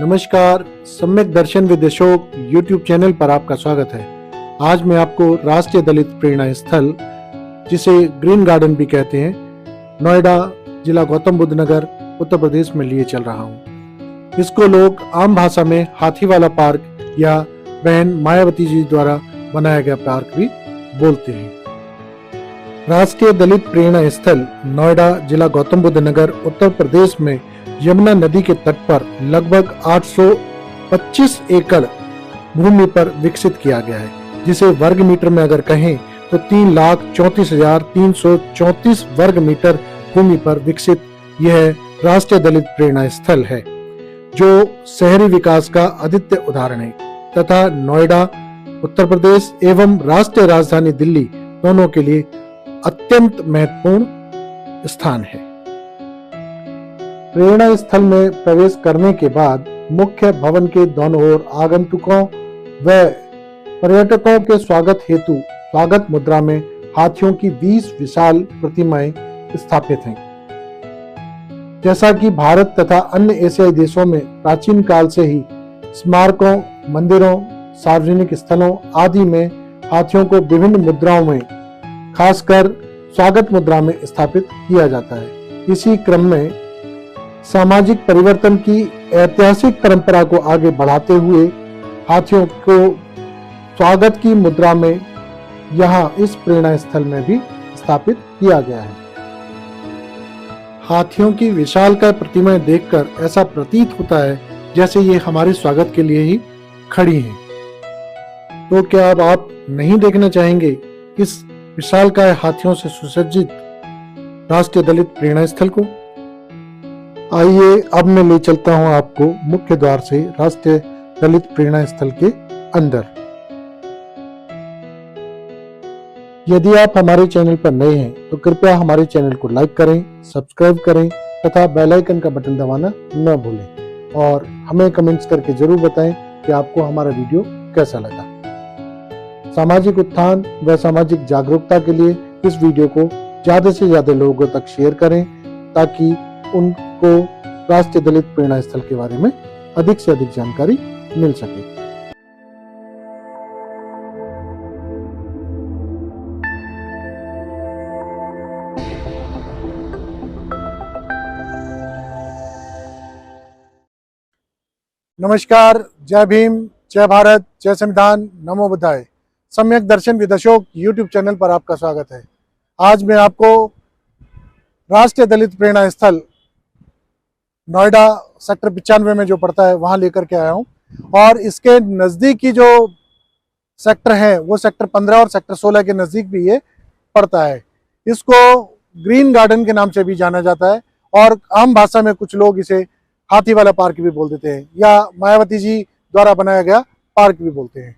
नमस्कार, सम्यक दर्शन with Ashok YouTube channel पर आपका स्वागत है। आज मैं आपको राष्ट्रीय दलित प्रेरणा स्थल, जिसे ग्रीन गार्डन भी कहते हैं, नोएडा जिला गौतम बुद्ध नगर उत्तर प्रदेश में लिए चल रहा हूँ। इसको लोग आम भाषा में हाथी वाला पार्क या बहन मायावती जी द्वारा बनाया गया पार्क भी बोलते हैं। राष्ट्रीय दलित प्रेरणा स्थल नोएडा जिला गौतम बुद्ध नगर उत्तर प्रदेश में यमुना नदी के तट पर लगभग 825 एकड़ भूमि पर विकसित किया गया है, जिसे वर्ग मीटर में अगर कहें तो 3,34,334 वर्ग मीटर भूमि पर विकसित यह राष्ट्रीय दलित प्रेरणा स्थल है, जो शहरी विकास का अद्वितीय उदाहरण है तथा नोएडा उत्तर प्रदेश एवं राष्ट्रीय राजधानी दिल्ली दोनों के लिए अत्यंत महत्वपूर्ण स्थान है। प्रेरणा स्थल में प्रवेश करने के बाद मुख्य भवन के दोनों ओर आगंतुकों व पर्यटकों के स्वागत हेतु स्वागत मुद्रा में हाथियों की 20 विशाल प्रतिमाएं स्थापित हैं। जैसा कि भारत तथा अन्य एशियाई देशों में प्राचीन काल से ही स्मारकों, मंदिरों, सार्वजनिक स्थलों आदि में हाथियों को विभिन्न मुद्राओं में, खासकर स्वागत मुद्रा में स्थापित किया जाता है। इसी क्रम में सामाजिक परिवर्तन की ऐतिहासिक परंपरा को आगे बढ़ाते हुए हाथियों को स्वागत की मुद्रा में यहाँ इस प्रेरणा स्थल में भी स्थापित किया गया है। हाथियों की विशालकाय प्रतिमाएं देखकर ऐसा प्रतीत होता है जैसे ये हमारे स्वागत के लिए ही खड़ी हैं। तो क्या अब आप नहीं देखना चाहेंगे इस विशालकाय हाथियों से सुसज्जित राष्ट्रीय दलित प्रेरणा स्थल को? आइए अब मैं ले चलता हूं आपको मुख्य द्वार से राष्ट्रीय दलित प्रेरणा स्थल के अंदर। यदि आप हमारे चैनल पर नए हैं तो कृपया हमारे चैनल को लाइक करें, सब्सक्राइब करें तथा बेल आइकन का बटन दबाना न भूलें और हमें कमेंट्स करके जरूर बताएं कि आपको हमारा वीडियो कैसा लगा। सामाजिक उत्थान व सामाजिक जागरूकता के लिए इस वीडियो को ज्यादा से ज्यादा लोगों तक शेयर करें ताकि उनको राष्ट्रीय दलित प्रेरणा स्थल के बारे में अधिक से अधिक जानकारी मिल सके। नमस्कार, जय भीम, जय भारत, जय संविधान, नमो बुद्धाय। सम्यक दर्शन विद अशोक यूट्यूब चैनल पर आपका स्वागत है। आज मैं आपको राष्ट्रीय दलित प्रेरणा स्थल नोएडा सेक्टर 95 में जो पड़ता है वहां लेकर के आया हूं और इसके नजदीक की जो सेक्टर है वो सेक्टर 15 और सेक्टर 16 के नजदीक भी ये पड़ता है। इसको ग्रीन गार्डन के नाम से भी जाना जाता है और आम भाषा में कुछ लोग इसे हाथी वाला पार्क भी बोल देते हैं या मायावती जी द्वारा बनाया गया पार्क भी बोलते हैं।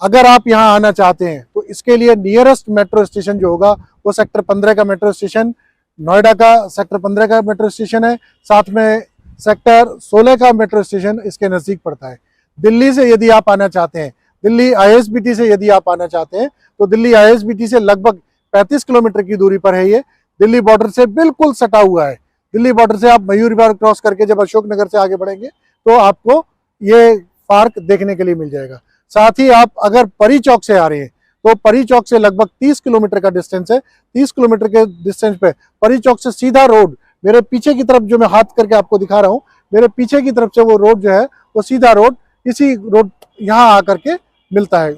अगर आप यहाँ आना चाहते हैं तो इसके लिए नियरेस्ट मेट्रो स्टेशन जो होगा वो सेक्टर 15 का मेट्रो स्टेशन, नोएडा का सेक्टर 15 का मेट्रो स्टेशन है, साथ में सेक्टर 16 का मेट्रो स्टेशन इसके नजदीक पड़ता है। दिल्ली से यदि आप आना चाहते हैं, दिल्ली ISBT से यदि आप आना चाहते हैं तो दिल्ली ISBT से लगभग 35 किलोमीटर की दूरी पर है। ये दिल्ली बॉर्डर से बिल्कुल सटा हुआ है। दिल्ली बॉर्डर से आप मयूर विहार क्रॉस करके जब अशोकनगर से आगे बढ़ेंगे तो आपको ये पार्क देखने के लिए मिल जाएगा। साथ ही आप अगर परी चौक से आ रहे हैं तो परी चौक से लगभग 30 किलोमीटर का डिस्टेंस है। 30 किलोमीटर के डिस्टेंस पे परी चौक से सीधा रोड मेरे पीछे की तरफ, जो मैं हाथ करके आपको दिखा रहा हूँ, मेरे पीछे की तरफ से वो रोड जो है वो सीधा रोड इसी रोड यहाँ आकर के मिलता है।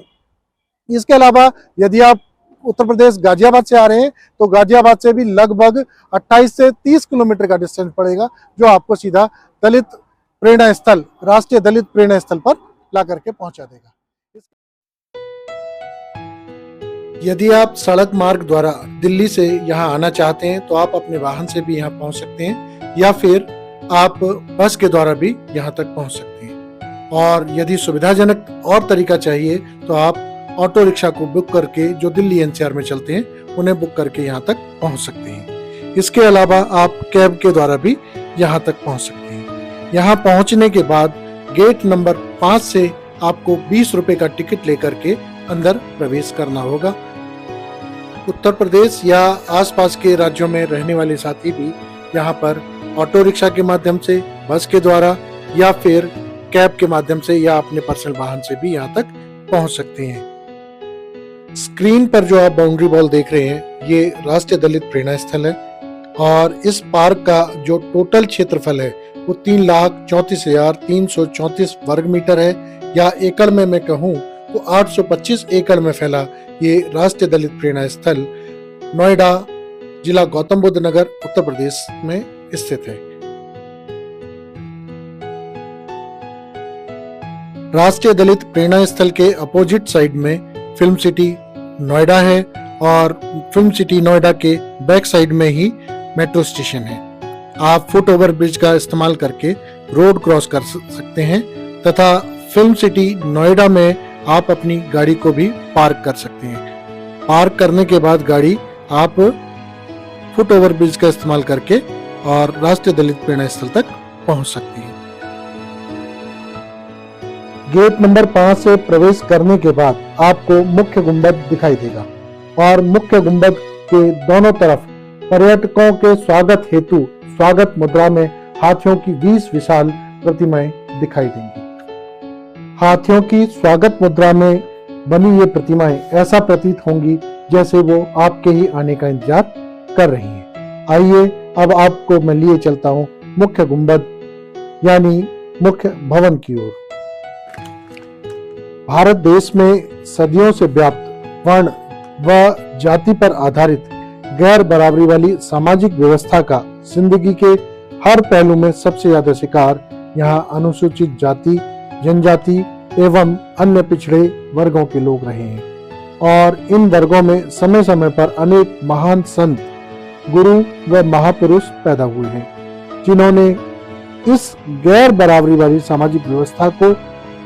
इसके अलावा यदि आप उत्तर प्रदेश गाजियाबाद से आ रहे हैं तो गाजियाबाद से भी लगभग 28 से 30 किलोमीटर का डिस्टेंस पड़ेगा, जो आपको सीधा दलित प्रेरणा स्थल, राष्ट्रीय दलित प्रेरणा स्थल पर ला करके पहुंचा देगा। यदि आप सड़क मार्ग द्वारा दिल्ली से यहाँ आना चाहते हैं तो आप अपने वाहन से भी यहाँ पहुँच सकते हैं या फिर आप बस के द्वारा भी यहाँ तक पहुँच सकते हैं। और यदि सुविधाजनक और तरीका चाहिए तो आप ऑटो रिक्शा को बुक करके, जो दिल्ली NCR में चलते हैं, उन्हें बुक करके यहाँ तक पहुँच सकते हैं। इसके अलावा आप कैब के द्वारा भी यहाँ तक पहुँच सकते हैं। यहाँ पहुँचने के बाद गेट नंबर 5 से आपको 20 रुपए का टिकट लेकर के अंदर प्रवेश करना होगा। उत्तर प्रदेश या आसपास के राज्यों में रहने वाले साथी भी यहाँ पर ऑटो रिक्शा के माध्यम से, बस के द्वारा या फिर कैब के माध्यम से या अपने पर्सनल वाहन से भी यहाँ तक पहुंच सकते हैं। स्क्रीन पर जो आप बाउंड्री वॉल देख रहे हैं ये राष्ट्रीय दलित प्रेरणा स्थल है और इस पार्क का जो टोटल क्षेत्रफल है वो 3,34,334 वर्ग मीटर है, या एकड़ में मैं कहूँ तो 825 एकड़ में फैला ये राष्ट्रीय दलित प्रेरणा स्थल नोएडा, जिला गौतम बुद्ध नगर, उत्तर प्रदेश में स्थित है। राष्ट्रीय दलित प्रेरणा स्थल के अपोजिट साइड में फिल्म सिटी नोएडा है और फिल्म सिटी नोएडा के बैक साइड में ही मेट्रो स्टेशन है। आप फुट ओवर ब्रिज का इस्तेमाल करके रोड क्रॉस कर सकते हैं तथा फिल्म सिटी नोएडा में आप अपनी गाड़ी को भी पार्क कर सकते हैं। पार्क करने के बाद गाड़ी आप फुट ओवर ब्रिज का इस्तेमाल करके और राष्ट्रीय दलित प्रेरणा स्थल तक पहुंच सकती है। गेट नंबर 5 से प्रवेश करने के बाद आपको मुख्य गुंबद दिखाई देगा और मुख्य गुंबद के दोनों तरफ पर्यटकों के स्वागत हेतु स्वागत मुद्रा में हाथियों की 20 विशाल प्रतिमाएं दिखाई देंगी। हाथियों की स्वागत मुद्रा में बनी ये प्रतिमाएं ऐसा प्रतीत होंगी जैसे वो आपके ही आने का इंतजार कर रही हैं। आइए अब आपको मैं लिए चलता हूँ मुख्य गुंबद यानी मुख्य भवन की ओर। भारत देश में सदियों से व्याप्त वर्ण व जाति पर आधारित गैर बराबरी वाली सामाजिक व्यवस्था का जिंदगी के हर पहलू में सबसे ज्यादा शिकार यहाँ अनुसूचित जाति, जनजाति एवं अन्य पिछड़े वर्गों के लोग रहे हैं और इन वर्गों में समय समय पर अनेक महान संत, गुरु व महापुरुष पैदा हुए हैं जिन्होंने इस गैर बराबरी वाली सामाजिक व्यवस्था को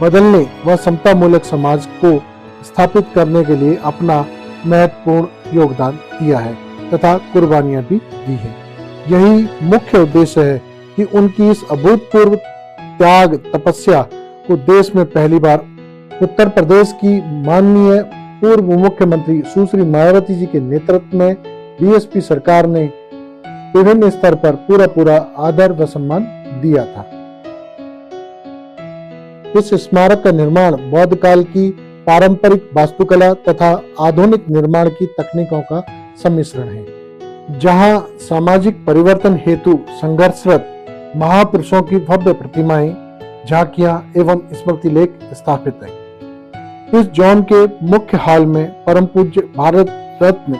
बदलने व समता मूलक समाज को स्थापित करने के लिए अपना महत्वपूर्ण योगदान दिया है तथा कुर्बानियां भी दी है। यही मुख्य उद्देश्य है कि उनकी इस अभूतपूर्व त्याग तपस्या को देश में पहली बार उत्तर प्रदेश की माननीय पूर्व मुख्यमंत्री सुश्री मायावती जी के नेतृत्व में बीएसपी सरकार ने विभिन्न स्तर पर पूरा आदर व सम्मान दिया था। इस स्मारक का निर्माण बौद्ध काल की पारंपरिक वास्तुकला तथा आधुनिक निर्माण की तकनीकों का सम्मिश्रण है, जहां सामाजिक परिवर्तन हेतु संघर्षरत महापुरुषों की भव्य प्रतिमाएं, झांकियां एवं स्मृति लेख स्थापित है। इस जोन के मुख्य हॉल में परम पूज्य भारत रत्न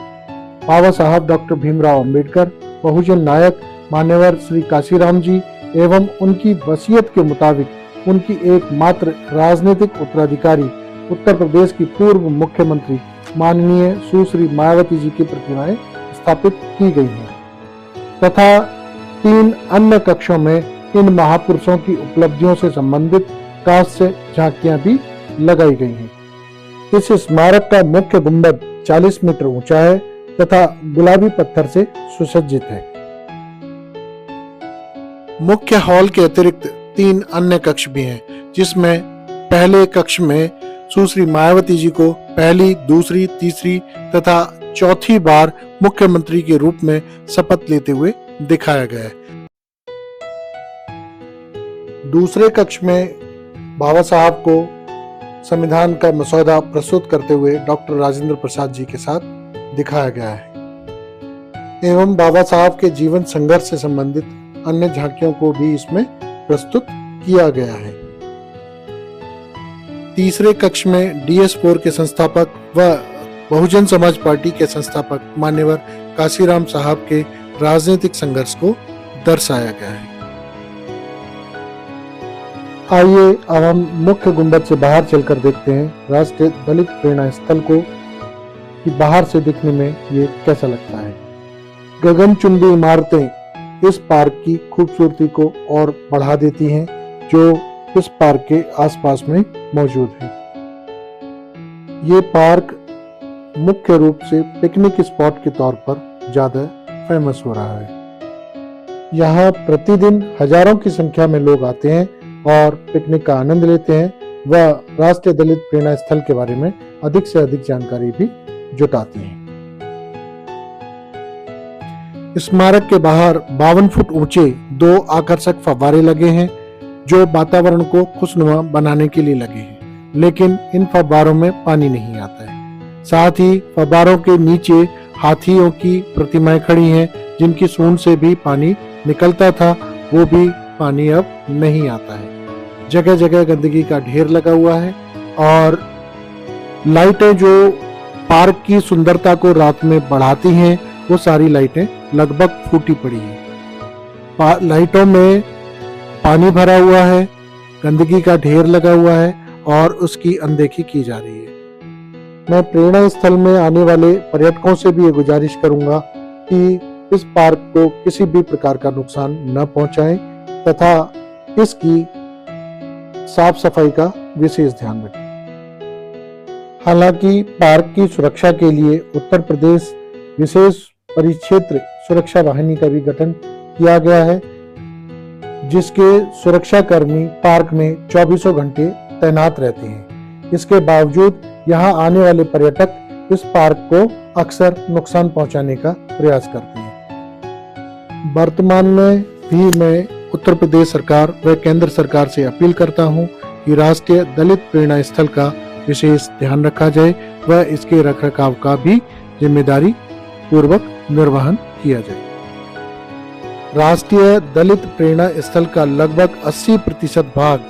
बाबा साहब डॉक्टर भीमराव अंबेडकर, बहुजन नायक मान्यवर श्री काशीराम जी एवं उनकी वसीयत के मुताबिक उनकी एकमात्र राजनीतिक उत्तराधिकारी उत्तर प्रदेश की पूर्व मुख्यमंत्री माननीय सुश्री मायावती जी की प्रतिमाएं स्थापित की गई हैं तथा 3 अन्य कक्षों में इन महापुरुषों की उपलब्धियों से संबंधित कांस्य झांकियां भी लगाई गई हैं। इस स्मारक का मुख्य गुंबद 40 मीटर ऊंचा है तथा गुलाबी पत्थर से सुसज्जित है। मुख्य हॉल के अतिरिक्त 3 अन्य कक्ष भी हैं, जिसमें पहले कक्ष में सुश्री मायावती जी को पहली, दूसरी, तीसरी तथा चौथी बार मुख्यमंत्री के रूप में शपथ लेते हुए दिखाया गया है। दूसरे कक्ष में बाबा साहब को संविधान का मसौदा प्रस्तुत करते हुए डॉक्टर राजेंद्र प्रसाद जी के साथ दिखाया गया है एवं बाबा साहब के जीवन संघर्ष से संबंधित अन्य झांकियों को भी इसमें प्रस्तुत किया गया है। तीसरे कक्ष में DS4 के संस्थापक व बहुजन समाज पार्टी के संस्थापक मान्यवर काशीराम साहब के राजनीतिक संघर्ष को दर्शाया गया है। आइए अब हम मुख्य गुंबद से बाहर चलकर देखते हैं राष्ट्रीय दलित प्रेरणा स्थल को कि बाहर से दिखने में ये कैसा लगता है। गगनचुंबी इमारतें इस पार्क की खूबसूरती को और बढ़ा देती हैं जो इस पार्क के आसपास में मौजूद है। ये पार्क मुख्य रूप से पिकनिक स्पॉट के तौर पर ज्यादा फेमस हो रहा है। यहाँ प्रतिदिन हजारों की संख्या में लोग आते हैं और पिकनिक का आनंद लेते हैं व राष्ट्रीय दलित प्रेरणा स्थल के बारे में अधिक से अधिक जानकारी भी जुटाते हैं। स्मारक के बाहर 52 फुट ऊंचे 2 आकर्षक फव्वारे लगे हैं जो वातावरण को खुशनुमा बनाने के लिए लगे हैं, लेकिन इन फव्वारों में पानी नहीं आता है। साथ ही फव्वारों के नीचे हाथियों की प्रतिमाएं खड़ी हैं, जिनकी सूंड से भी पानी निकलता था, वो भी पानी अब नहीं आता है। जगह जगह गंदगी का ढेर लगा हुआ है और लाइटें जो पार्क की सुंदरता को रात में बढ़ाती हैं, वो सारी लाइटें लगभग फूटी पड़ी हैं। लाइटों में पानी भरा हुआ है, गंदगी का ढेर लगा हुआ है और उसकी अनदेखी की जा रही है। मैं प्रेरणा स्थल में आने वाले पर्यटकों से भी ये गुजारिश करूंगा कि इस पार्क को किसी भी प्रकार का नुकसान न पहुंचाएं तथा इसकी साफ सफाई का विशेष ध्यान रखें। हालांकि पार्क की सुरक्षा के लिए उत्तर प्रदेश विशेष परिक्षेत्र सुरक्षा वाहिनी का भी गठन किया गया है, जिसके सुरक्षा कर्मी पार्क में 24 घंटे तैनात रहते हैं। इसके बावजूद यहाँ आने वाले पर्यटक इस पार्क को अक्सर नुकसान पहुंचाने का प्रयास करते हैं। वर्तमान में भी मैं उत्तर प्रदेश सरकार व केंद्र सरकार से अपील करता हूं कि राष्ट्रीय दलित प्रेरणा स्थल का विशेष ध्यान रखा जाए व इसके रखरखाव का भी जिम्मेदारी पूर्वक निर्वहन किया जाए। राष्ट्रीय दलित प्रेरणा स्थल का लगभग 80% भाग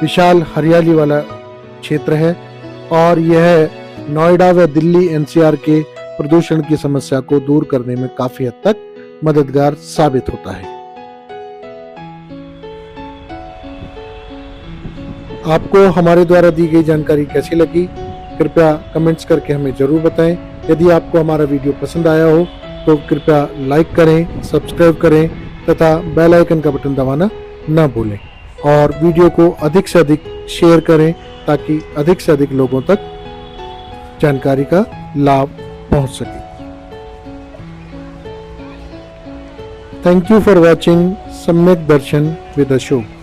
विशाल हरियाली वाला क्षेत्र है और यह नोएडा व दिल्ली एनसीआर के प्रदूषण की समस्या को दूर करने में काफी हद तक मददगार साबित होता है। आपको हमारे द्वारा दी गई जानकारी कैसी लगी, कृपया कमेंट्स करके हमें जरूर बताएं। यदि आपको हमारा वीडियो पसंद आया हो तो कृपया लाइक करें, सब्सक्राइब करें तथा बेल आइकन का बटन दबाना न भूलें और वीडियो को अधिक से अधिक शेयर करें ताकि अधिक से अधिक लोगों तक जानकारी का लाभ पहुंच सके। थैंक यू फॉर वॉचिंग सम्यक दर्शन विद अशोक।